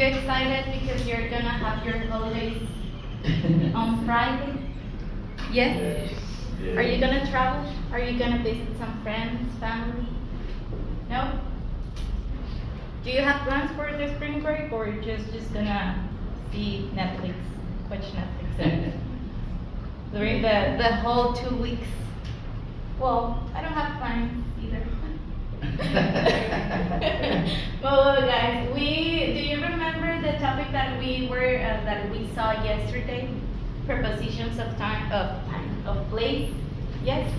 excited because you're gonna have your holidays on Friday? Yes? Are you gonna travel? Are you gonna visit some friends, family? No? Do you have plans for the spring break, or just gonna see Netflix, watch Netflix during the whole 2 weeks? Well, I don't have plans either. Well, guys, do you remember the topic that we saw yesterday? Prepositions of of place. Yes.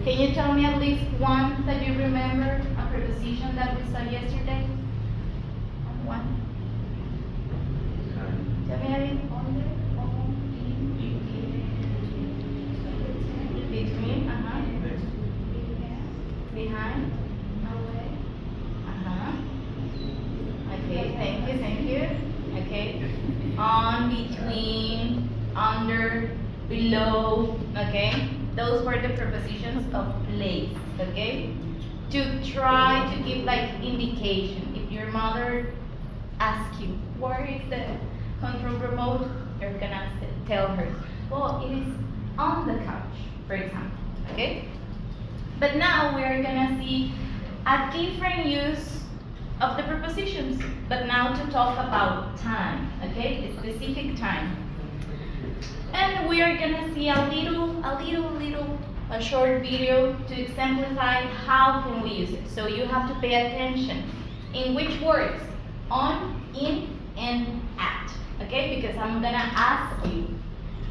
Can you tell me at least one that you remember, a preposition that we saw yesterday? One. Tell me again. Between. Behind. Away. Okay. Thank you. Okay. On, between, under, below. Okay. Those were the prepositions of place. Okay. To try to give like indication. If your mother asks you, where is the control remote? You're gonna tell her, well, it is on the couch, for example. Okay. But now we're gonna see a different use of the prepositions, but now to talk about time, okay? A specific time. And we are gonna see a short video to exemplify how can we use it. So you have to pay attention in which words, on, in, and at, okay? Because I'm gonna ask you,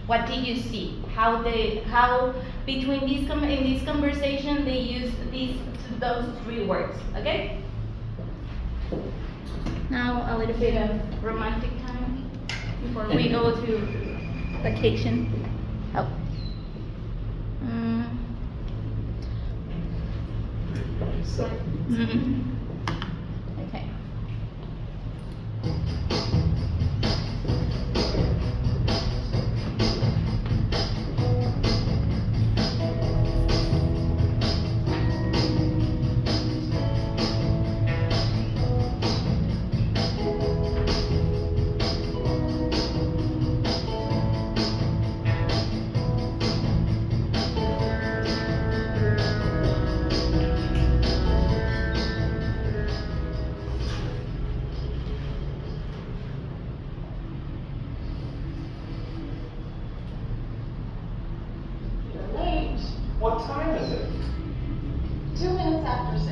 what did you see? How between in this conversation they use those three words, okay? Now a little bit of romantic time before we go to vacation. Oh. Okay. What time is it? 2 minutes after 6.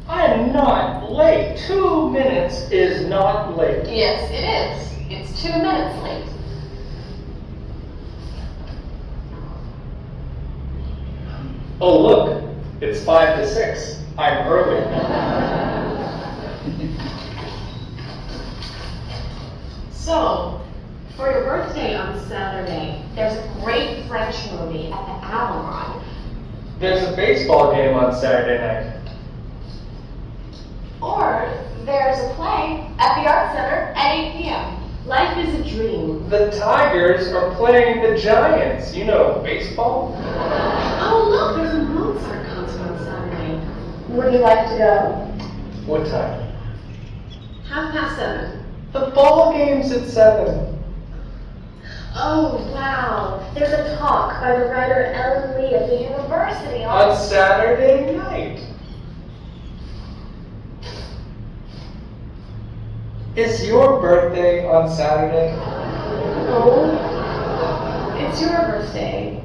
I am not late. 2 minutes is not late. Yes, it is. It's 2 minutes late. Oh, look. It's 5 to 6. I'm early. So, for your birthday on Saturday, there's a great French movie at the ALONDRA. There's a baseball game on Saturday night. Or there's a play at the Art Center at 8 p.m. Life is a dream. The Tigers are playing the Giants. You know, baseball? Oh, look, there's a Mozart concert on Saturday. Would you like to go? What time? 7:30. The ball game's at 7. Oh, wow. There's a talk by the writer Ellen Lee at the University On Saturday night. Is your birthday on Saturday? No. It's your birthday.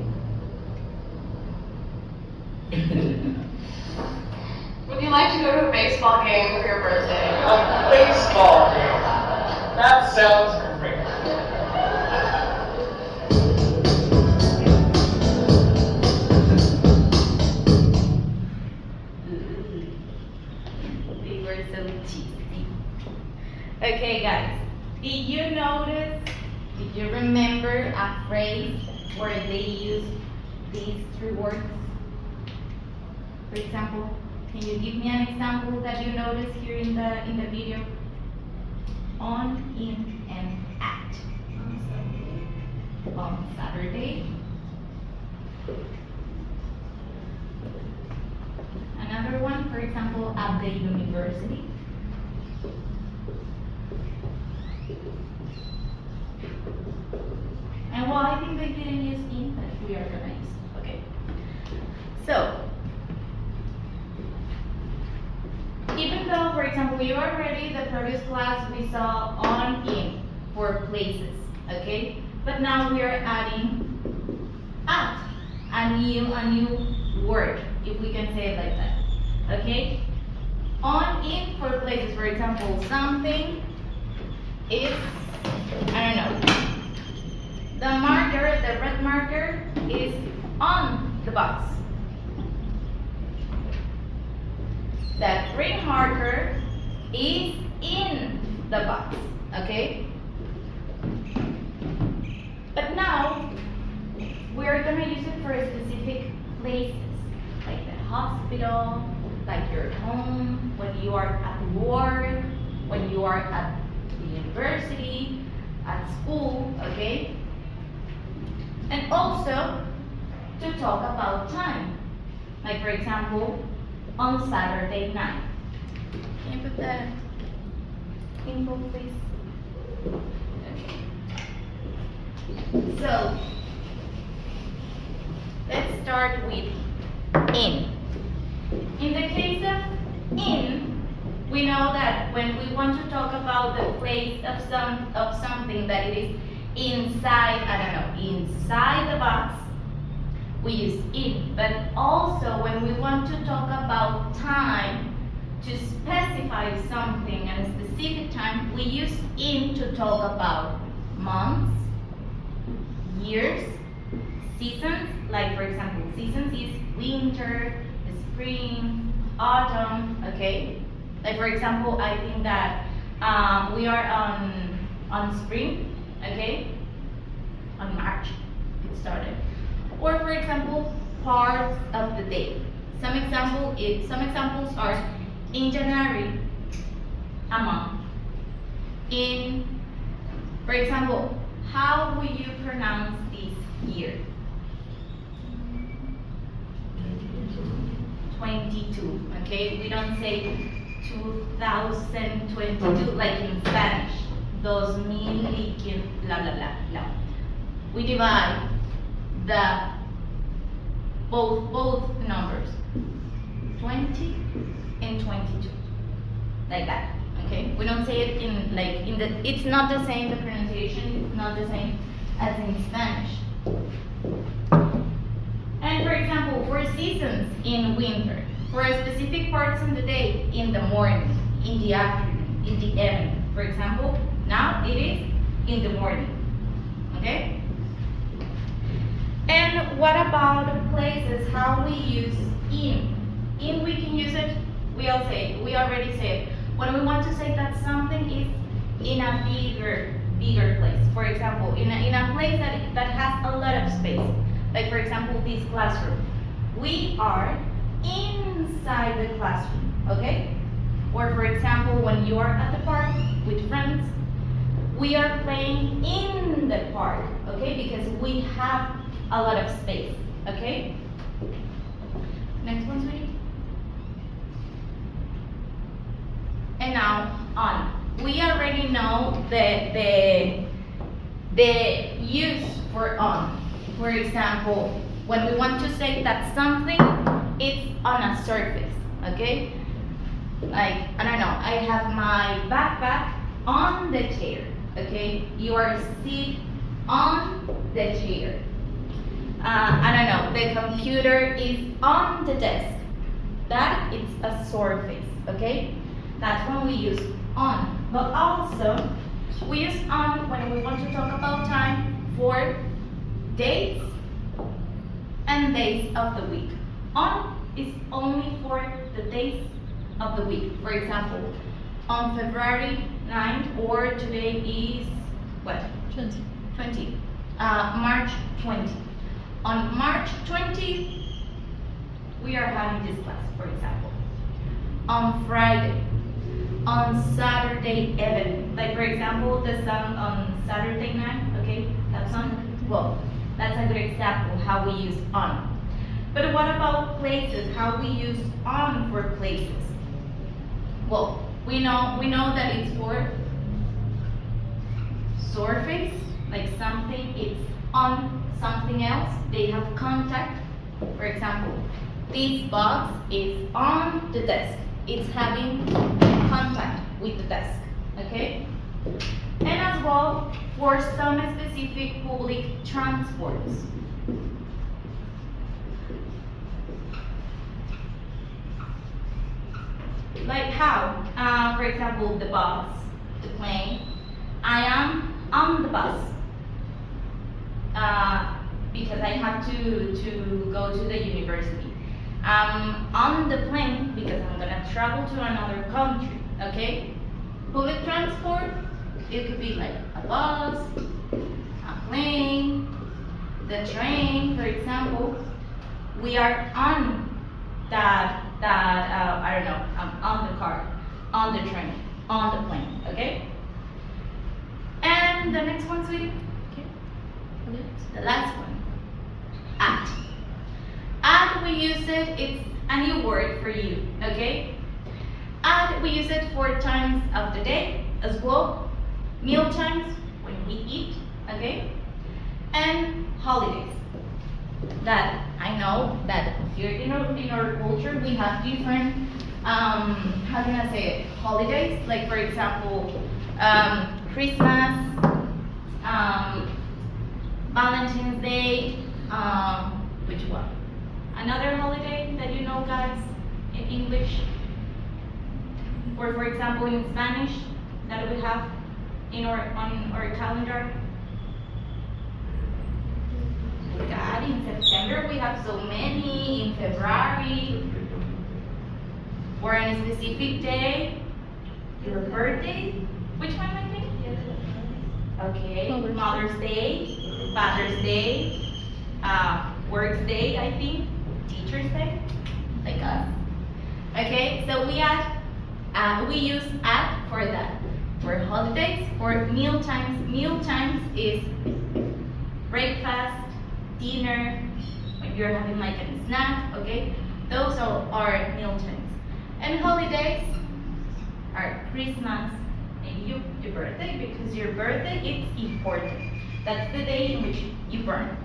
Would you like to go to a baseball game for your birthday? A baseball game. That sounds great. They were so cheesy. Okay, guys. Did you remember a phrase where they use these three words? For example, can you give me an example that you noticed here in the video? On, in, and at. On Saturday. Another one, for example, at the university. And well, I think they didn't use in, but we are gonna use. Okay. So, even though, for example, we already the previous class we saw on in for places, okay? But now we are adding at a new word, if we can say it like that, okay? On in for places, for example, something is, I don't know, the marker, the red marker is on the box. That green marker is in the box, okay? But now, we're gonna use it for specific places, like the hospital, like your home, when you are at work, when you are at the university, at school, okay? And also, to talk about time. Like for example, on Saturday night. Can you put that info, please? Okay. So, let's start with in. In the case of in, we know that when we want to talk about the place of something that it is inside, I don't know, inside the box, we use in. But also when we want to talk about time, to specify something at a specific time, we use in to talk about months, years, seasons. Like for example, seasons is winter, spring, autumn, okay? Like for example, I think that we are on spring, okay? On March, it started. Or for example, parts of the day. Some examples are in January, a month. In, for example, how will you pronounce this year? 22, okay? We don't say 2022 like in Spanish. 2000, blah, blah, blah, blah. We divide the both numbers, 20 and 22, like that, okay? We don't say it it's not the same, the pronunciation is not the same as in Spanish. And for example, for seasons in winter, for specific parts of the day, in the morning, in the afternoon, in the evening. For example, now it is in the morning, okay? And what about places, how we use in? In, we can use it, we already said, when we want to say that something is in a bigger place. For example, in a place that has a lot of space. Like for example, this classroom. We are inside the classroom, okay? Or for example, when you are at the park with friends, we are playing in the park, okay? Because we have a lot of space, okay? Next one, sweetie. And now on. We already know the use for on. For example, when we want to say that something is on a surface, okay? Like, I don't know, I have my backpack on the chair, okay? You are sitting on the chair. I don't know, the computer is on the desk. That is a surface, okay? That's when we use on. But also, we use on when we want to talk about time for dates and days of the week. On is only for the days of the week. For example, on February 9th, or today is what? 20. March 20. On March 20, we are having this class, for example. On Friday, on Saturday evening, like for example, the song on Saturday night, okay, that song, well, that's a good example how we use on. But what about places, how we use on for places? Well, we know that it's for surface, like something it's on something else, they have contact. For example, this box is on the desk. It's having contact with the desk, okay? And as well, for some specific public transports. Like how? For example, the bus, the plane. I am on the bus. Because I have to go to the university. I'm on the plane because I'm gonna travel to another country, okay? Public transport, it could be like a bus, a plane, the train, for example. We are on I don't know, I'm on the car, on the train, on the plane, okay? And the next one, sweetie? Okay. The last one, at. At, we use it, it's a new word for you, okay? At, we use it 4 times of the day as well. Meal times, when we eat, okay? And holidays. That I know that here in our culture we have different how can I say it, holidays, like for example Christmas, Valentine's Day, which one? Another holiday that you know, guys, in English, or for example in Spanish that we have on our calendar. God, in September we have so many, in February, or on a specific day, your birthday, which one I think? Okay, Mother's Day, Father's Day, Work's Day, I think, Teacher's Day, like us. Okay, so we use at for that. For holidays, for meal times. Meal times is breakfast, dinner, when you're having like a snack, okay? Those are our meal times. And holidays are Christmas, maybe your birthday, because your birthday is important. That's the day in which you burn.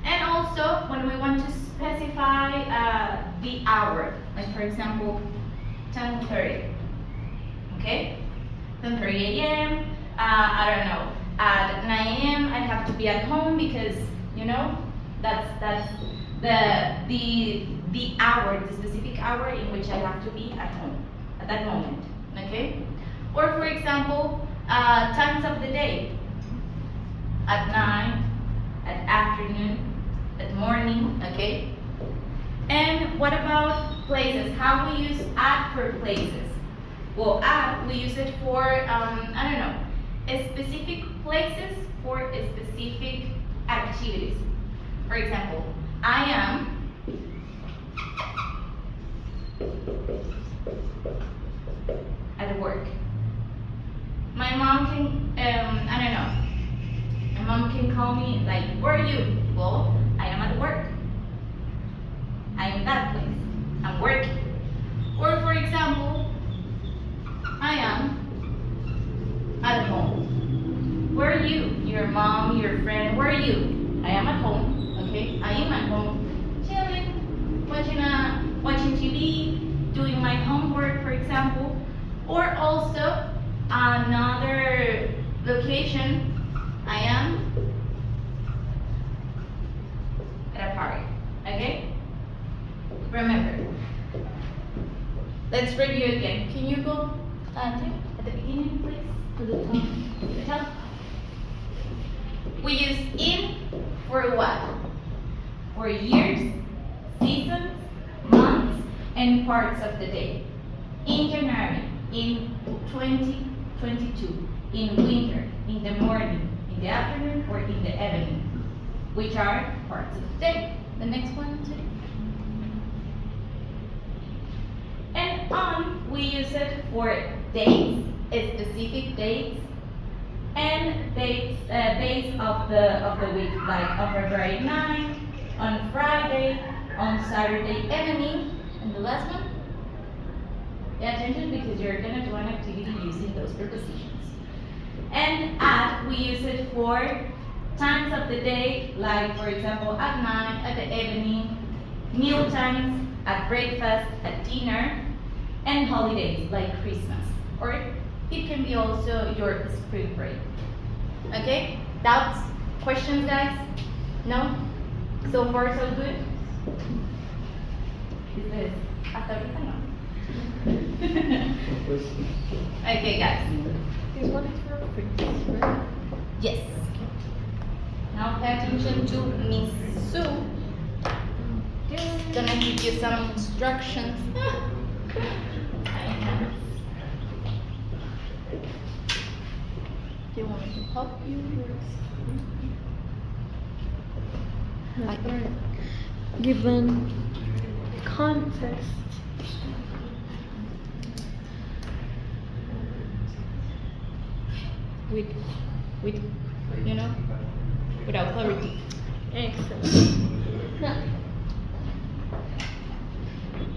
And also when we want to specify the hour, like for example 10:30, okay? 10:30 a.m. I don't know, at 9 a.m. I have to be at home because you know that's the hour, the specific hour in which I have to be at home at that moment, okay? Or for example, times of the day, at night, at afternoon, at morning, okay? And what about places? How we use at for places? Well, at, we use it for, I don't know, specific places for specific activities. For example, I am at work. My mom can, I don't know, my mom can call me like, where are you? Well, I am at work. I am that place. I'm working. Or for example, I am at home. Where are you? Your mom, your friend, where are you? I am at home, okay? I am at home, chilling, watching TV, doing my homework, for example. Or also, another location, I am at a party, okay? Remember, let's review again. Can you go at the beginning, please? To the top. The top. We use in for what? For years, seasons, months, and parts of the day. In January, in 2022, in winter, in the morning, in the afternoon, or in the evening, which are parts of the day. The next one, too. And on, we use it for dates, specific dates, and days of the week, like on February 9, on Friday, on Saturday evening, and the last one. Pay attention because you're gonna do an activity using those prepositions. And at, we use it for times of the day, like for example at night, at the evening, meal times, at breakfast, at dinner, and holidays like Christmas. Or it can be also your spring break. Okay? Doubts? Questions, guys? No? So far, so good? Is this? Hasta ahorita no. Okay, guys. This one is for practice, right? Yes. Now pay attention to Miss Sue. Gonna give you some instructions. Do you want me to help you? Given context. With you know, without clarity. Excellent. Now,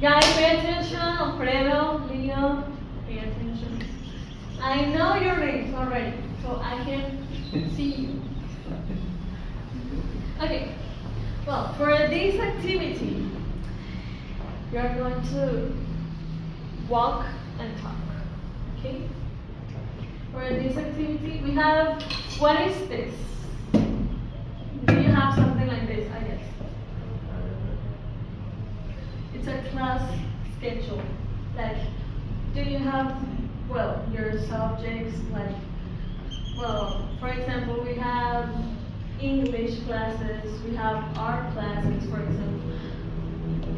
guys, pay attention. Alfredo, Leo, pay attention. I know your names already, so I can see you. Okay. Well, for this activity, we are going to walk and talk. Okay? For this activity, we have, what is this? Do you have something like this, I guess? It's a class schedule. Like, do you have, well, your subjects, like, well, for example, we have English classes, we have art classes, for example.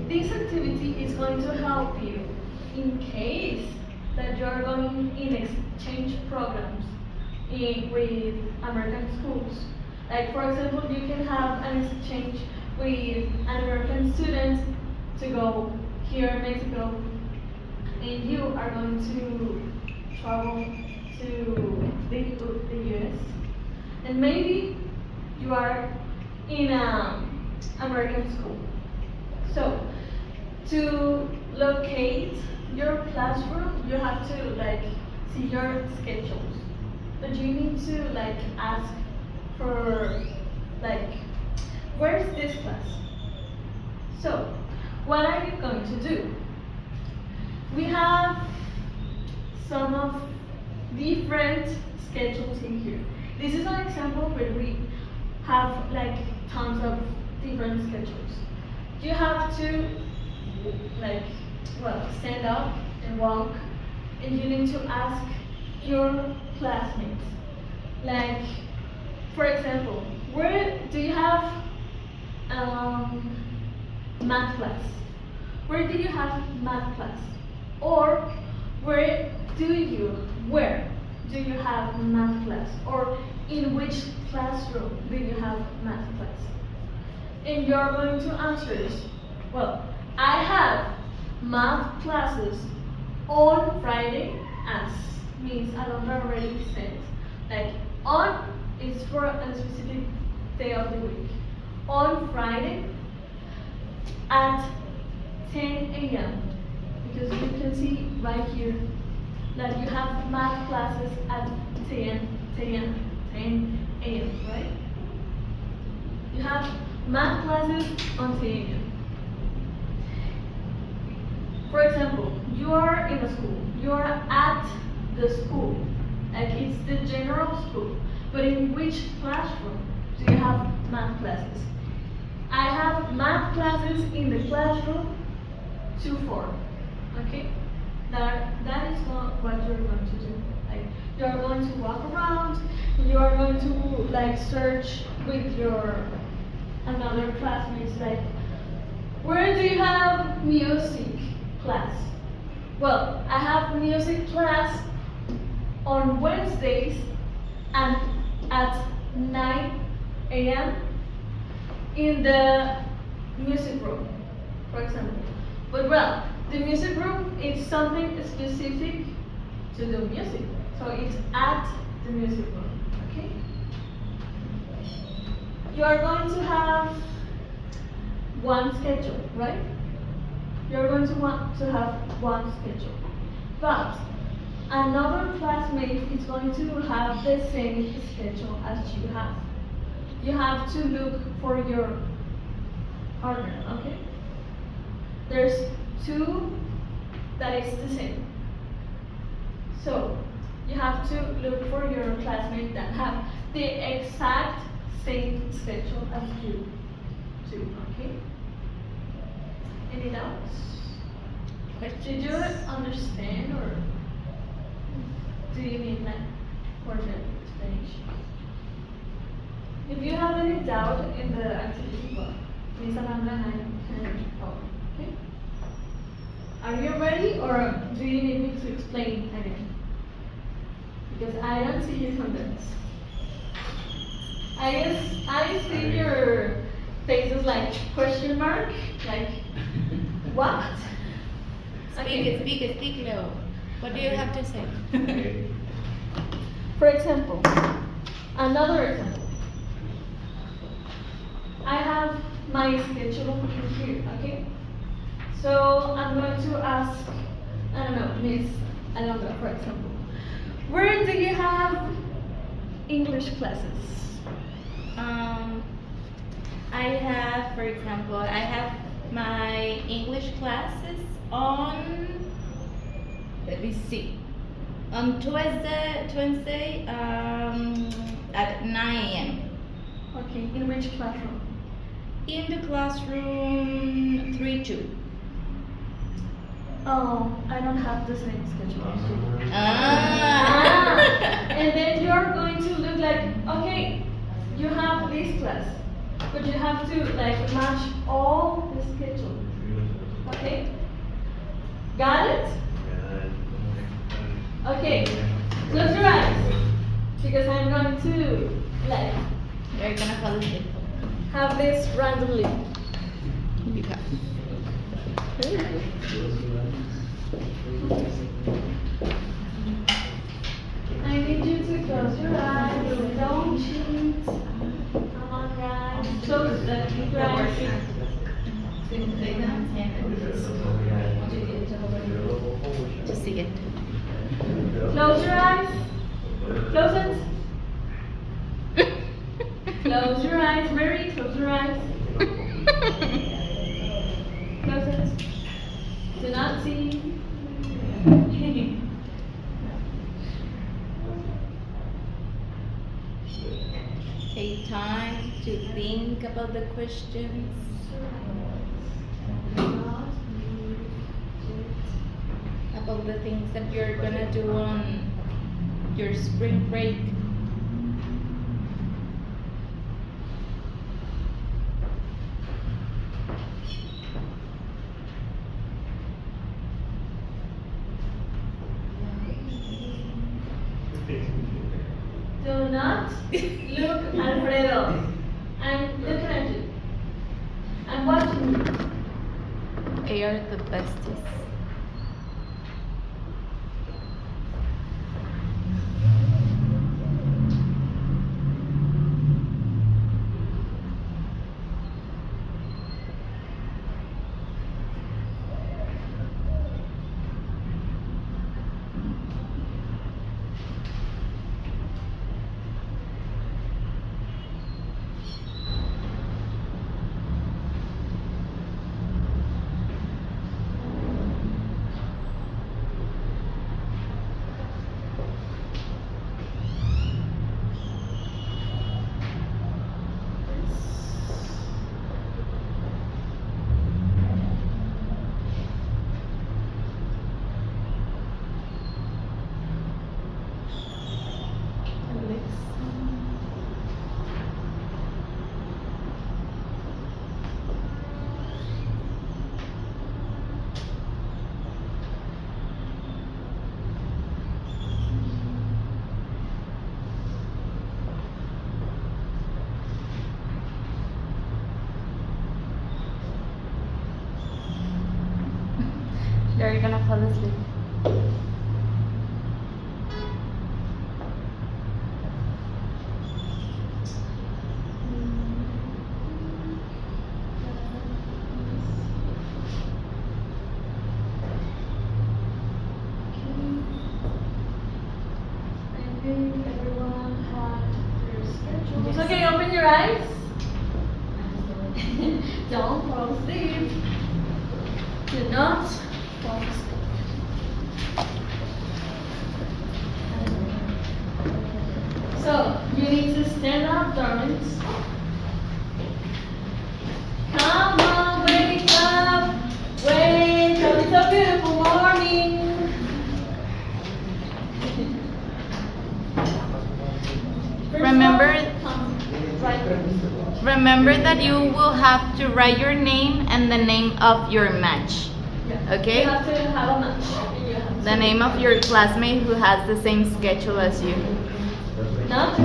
This activity is going to help you in case that you are going in exchange programs with American schools. Like for example, you can have an exchange with an American student to go here in Mexico, and you are going to travel to the US, and maybe you are in an American school. So to locate your classroom, you have to like see your schedules, but you need to like ask for like, where's this class? So what are you going to do? We have some of different schedules in here. This is an example where we have like tons of different schedules. You have to like, well, stand up and walk, and you need to ask your classmates. Like, for example, where do you have math class? Where do you have math class? Or where do you have math class? Or in which classroom do you have math class? And you're going to answer this. Well, I have math classes on Friday, as Miss Alondra already said. Like, on is for a specific day of the week. On Friday at 10 a.m. Because you can see right here that you have math classes at 10 a.m., right? You have math classes on 10 a.m. For example, you are in a school, you are at the school, like it's the general school, but in which classroom do you have math classes? I have math classes in the classroom 2-4, okay? That is not what you're going to do. Like, you are going to walk around, you are going to like search with your another classmates, like, where do you have music class? Well, I have music class on Wednesdays and at 9 a.m. in the music room, for example. But well, the music room is something specific to the music, so it's at the music room, okay? You are going to have one schedule, right? You're going to want to have one schedule. But another classmate is going to have the same schedule as you have. You have to look for your partner, okay? There's two that is the same. So, you have to look for your classmate that have the exact same schedule as you do, okay? Any doubts? Did you understand, or do you need like further explanation? If you have any doubt in the activity, well, Miss Arambula and I can help, okay? Are you ready, or do you need me to explain again? Because I don't see you convinced. I see your faces like question mark, like what? Speak low. What do you have to say? For example, another example. I have my schedule here, okay? So I'm going to ask, I don't know, Miss Alondra, for example. Where do you have English classes? I have, for example, I have my English classes on, let me see, on Tuesday at 9 a.m. Okay, in which classroom? In the classroom 3-2. Oh, I don't have the same schedule as you. Ah. And then you're going to look like, okay, you have this class, but you have to like match all the schedule. Okay? Got it? Okay, close your eyes, because I'm going to like You're gonna fall asleep. have this randomly. You got I need you to close your eyes. Don't cheat. Come on, guys. Close your eyes. to see it. Close your eyes. Close it. Close your eyes, Mary. Close your eyes. Close it. Do not see. Take time to think about the questions. About the things that you're gonna do on your spring break. Do not look, Alfredo. I'm looking at you. I'm watching you. They are the besties. They're gonna fall asleep. your eyes. Don't fall asleep. Do not fall asleep. So, you need to stand up, darlings. Come on, wake up. Wake up, it's a beautiful morning. Remember that you will have to write your name and the name of your match. Okay? You have to have a match. The name of your classmate who has the same schedule as you. Not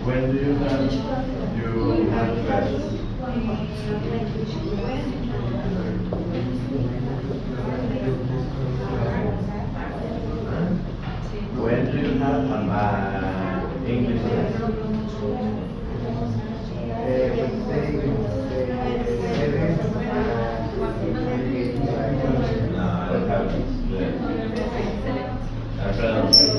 When do you have classes? When do you have English class? No, I don't have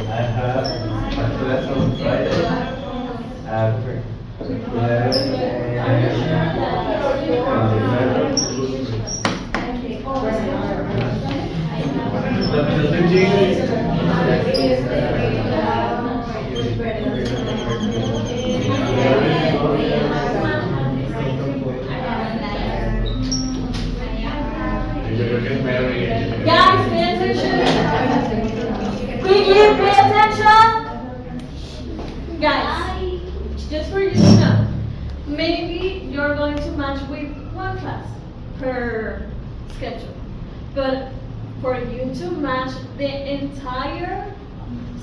I have a class on Friday at Guys, pay attention. Quickly, pay attention. Guys, just for you to know, maybe you're going to match with one class per schedule. But for you to match the entire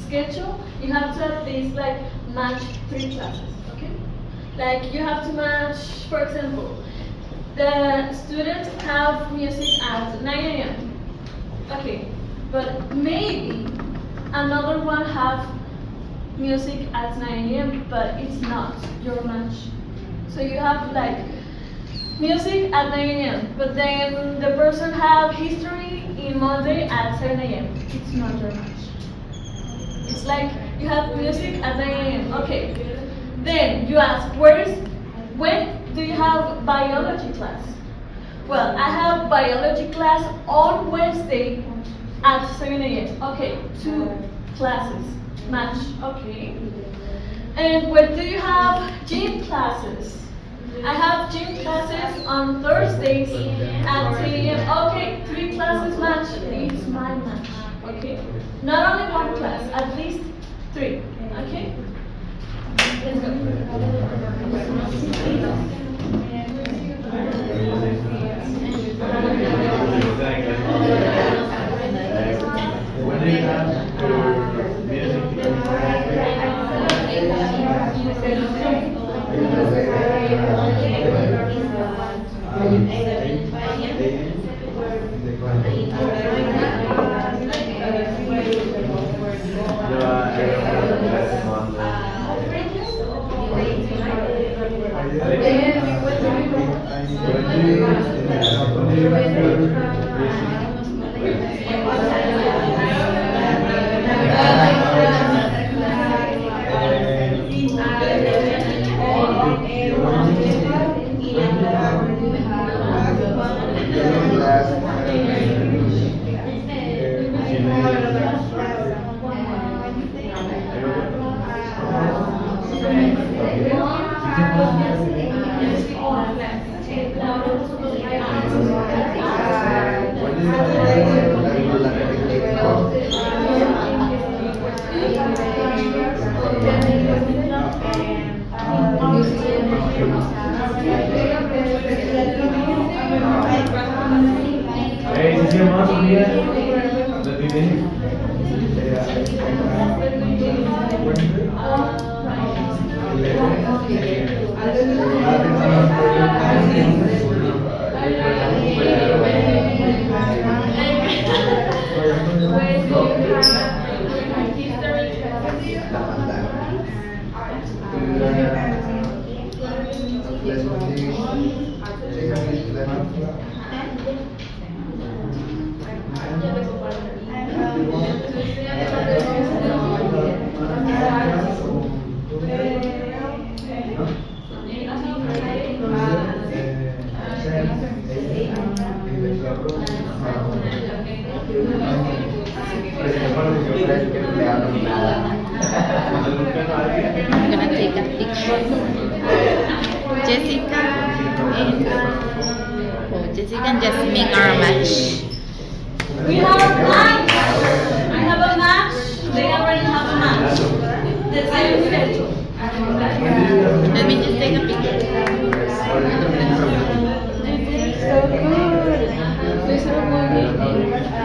schedule, you have to at least like match 3 classes, okay? Like you have to match, for example, the students have music at 9 a.m. Okay, but maybe another one have music at 9 a.m. but it's not your match. So you have like music at 9 a.m. but then the person have history in Monday at 7 a.m. It's not your match. It's like you have music at 9 a.m. Okay, then you ask when do you have biology class? Well, I have biology class on Wednesday at 7 a.m. Okay, 2 classes match. Okay. And when do you have gym classes? I have gym classes on Thursdays at 10 a.m. Okay, 3 classes match. It's my match. Okay. Not only 1 class, at least 3. Okay. Let's go. When do you have your music? I'm gonna take a picture. Jessica and Jasmine are a match. We have a match. I have a match. They already have a match. The same schedule. Let me just take a picture. So good. They're so good.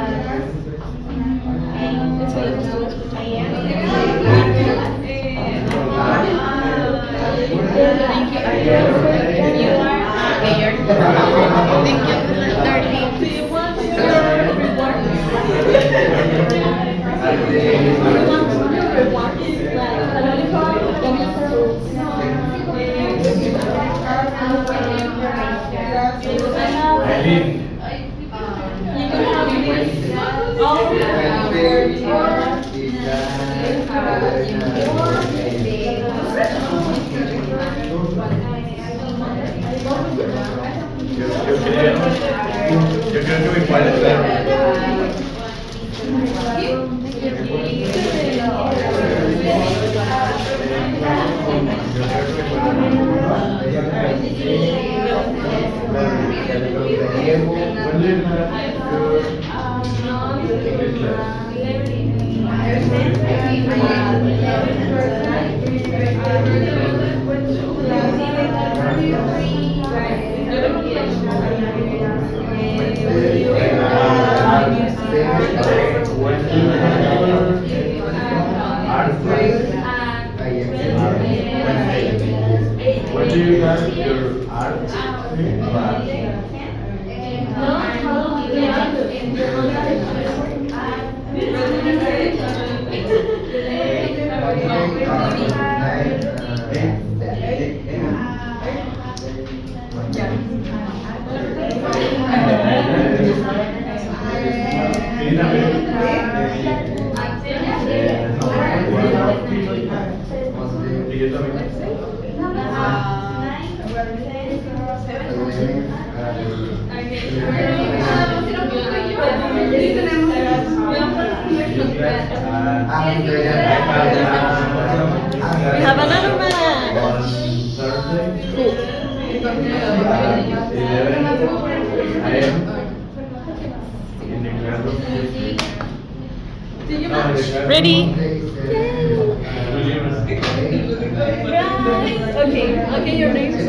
Thank you. Do you want your reward? Your reward is like a lollipop. Yo creo que igual es claro. When do you have your art? We have another match. Do you match? Ready? Okay, your name is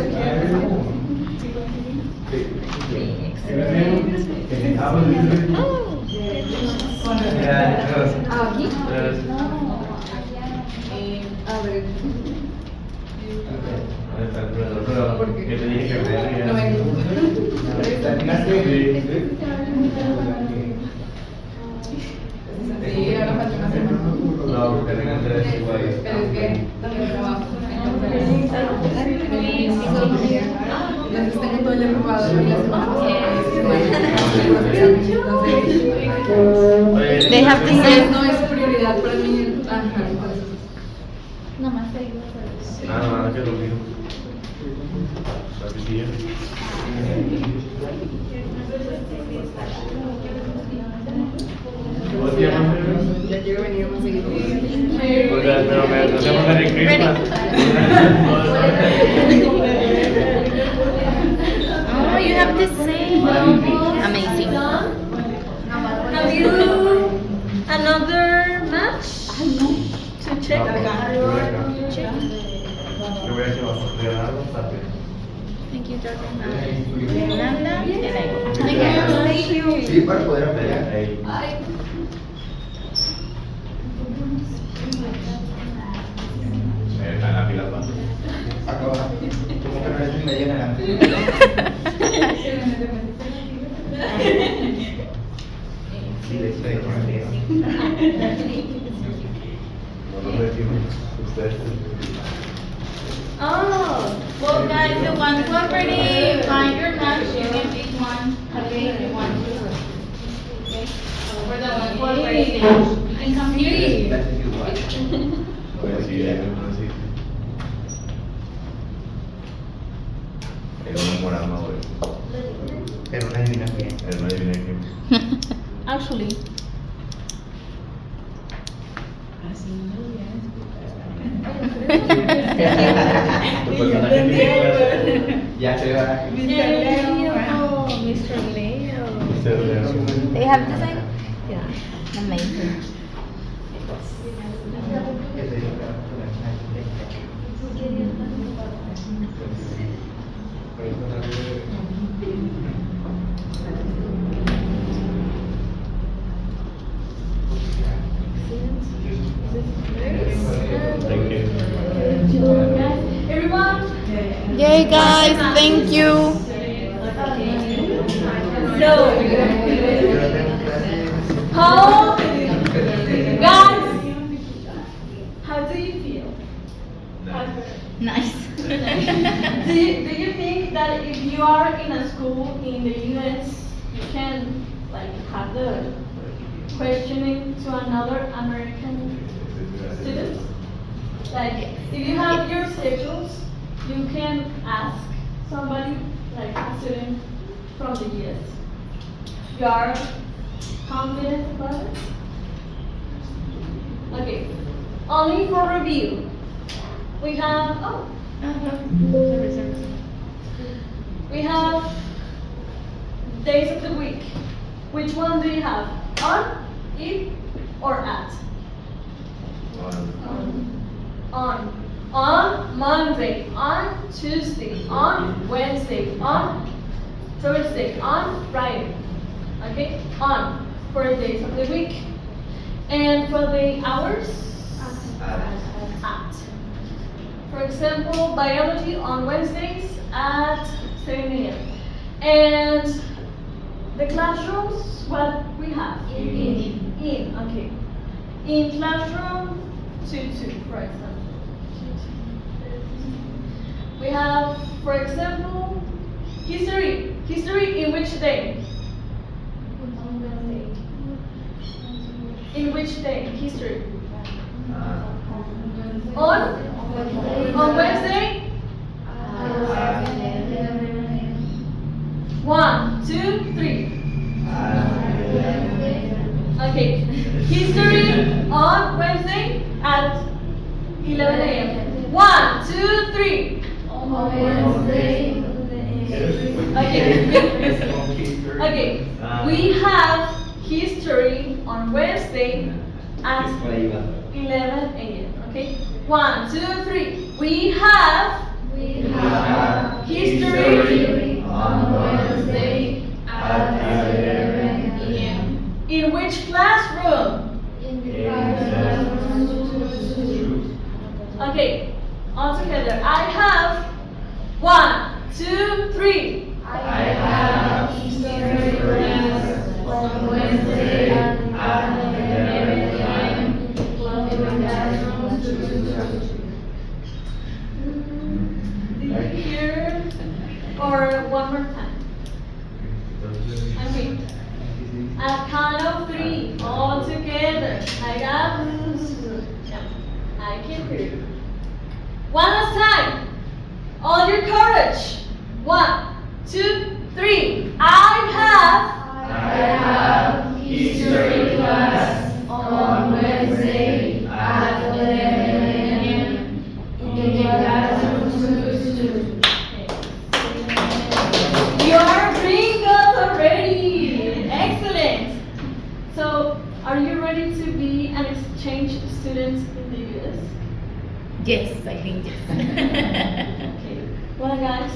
Que te dije que me no, porque tengan tres iguales. Pero es que también trabajo. Entonces tengo todo el ocupado y la semana pasada. They have to say. No es prioridad para mí. Ajá, entonces. Nomás te digo pues. Nada, que lo mismo. Así es. ¿Cómo te llamas? Ya quiero venir más seguido. Pero nos vemos en el Christmas. Fernanda, and I. Thank you. Sí, para poder ampliar. La pila cuánto. Acaba. ¿Cómo que no eres media naranja? Sí, de hecho, no lo decimos ustedes. Oh, well guys, the ones who already find your match, you can pick one. Okay, if you want to. Okay. For the ones who already in computing. That's a good one. Pues sí, sí. Era un morama, güey. Era una adivinación. Era una adivinación. Actually. Tu personaje tiene ya se va. Mr. Leo. They have the same? Yeah. Amazing. Thank you. Everyone? Yay guys, thank you. So, how, guys, how do you feel? Nice. Do you think that if you are in a school in the US, you can like have the questioning to another American students? Like, if you have your schedules, you can ask somebody, like a student from the US. You are confident about it? Okay, only for review. We have, we have days of the week. Which one do you have? On, in, or at? On Monday, on Tuesday, on Wednesday, on Thursday, on Friday. Okay? On for the days of the week. And for the hours? At. For example, biology on Wednesdays at 7 a.m. And the classrooms, what we have? In, okay. In classroom 2-2, for example. We have, for example, history. History in which day? In which day? History. On Wednesday? 1, 2, 3. Okay. History on Wednesday at 11 a.m. 1, 2, 3. Okay. We have history on Wednesday at 11 a.m. Okay. 1, 2, 3. We have history on Wednesday at 11 p.m. In which classroom? Okay. All together. I have 1, 2, 3. I have history class on Wednesday at 11 a.m. classroom 2. Did you hear? Or one more time? Okay. At count of 3, all together. Like that. Yeah, I can hear you. One last time. All your courage. 1, 2, 3. I have history class on Wednesday at 11 a.m. in classroom 2. You are gringos already. Excellent. So, are you ready to be an exchange student in the US? Yes, I think yes. Okay. Well, guys,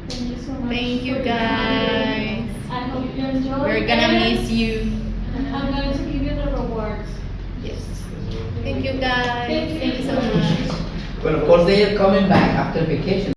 Thank you so much. Thank you for your time. guys. I hope you enjoy. We're gonna miss you. I'm going to give you the rewards. Yes. Thank you guys. Thank you. Thank you so much. Well, of course, they are coming back after vacation.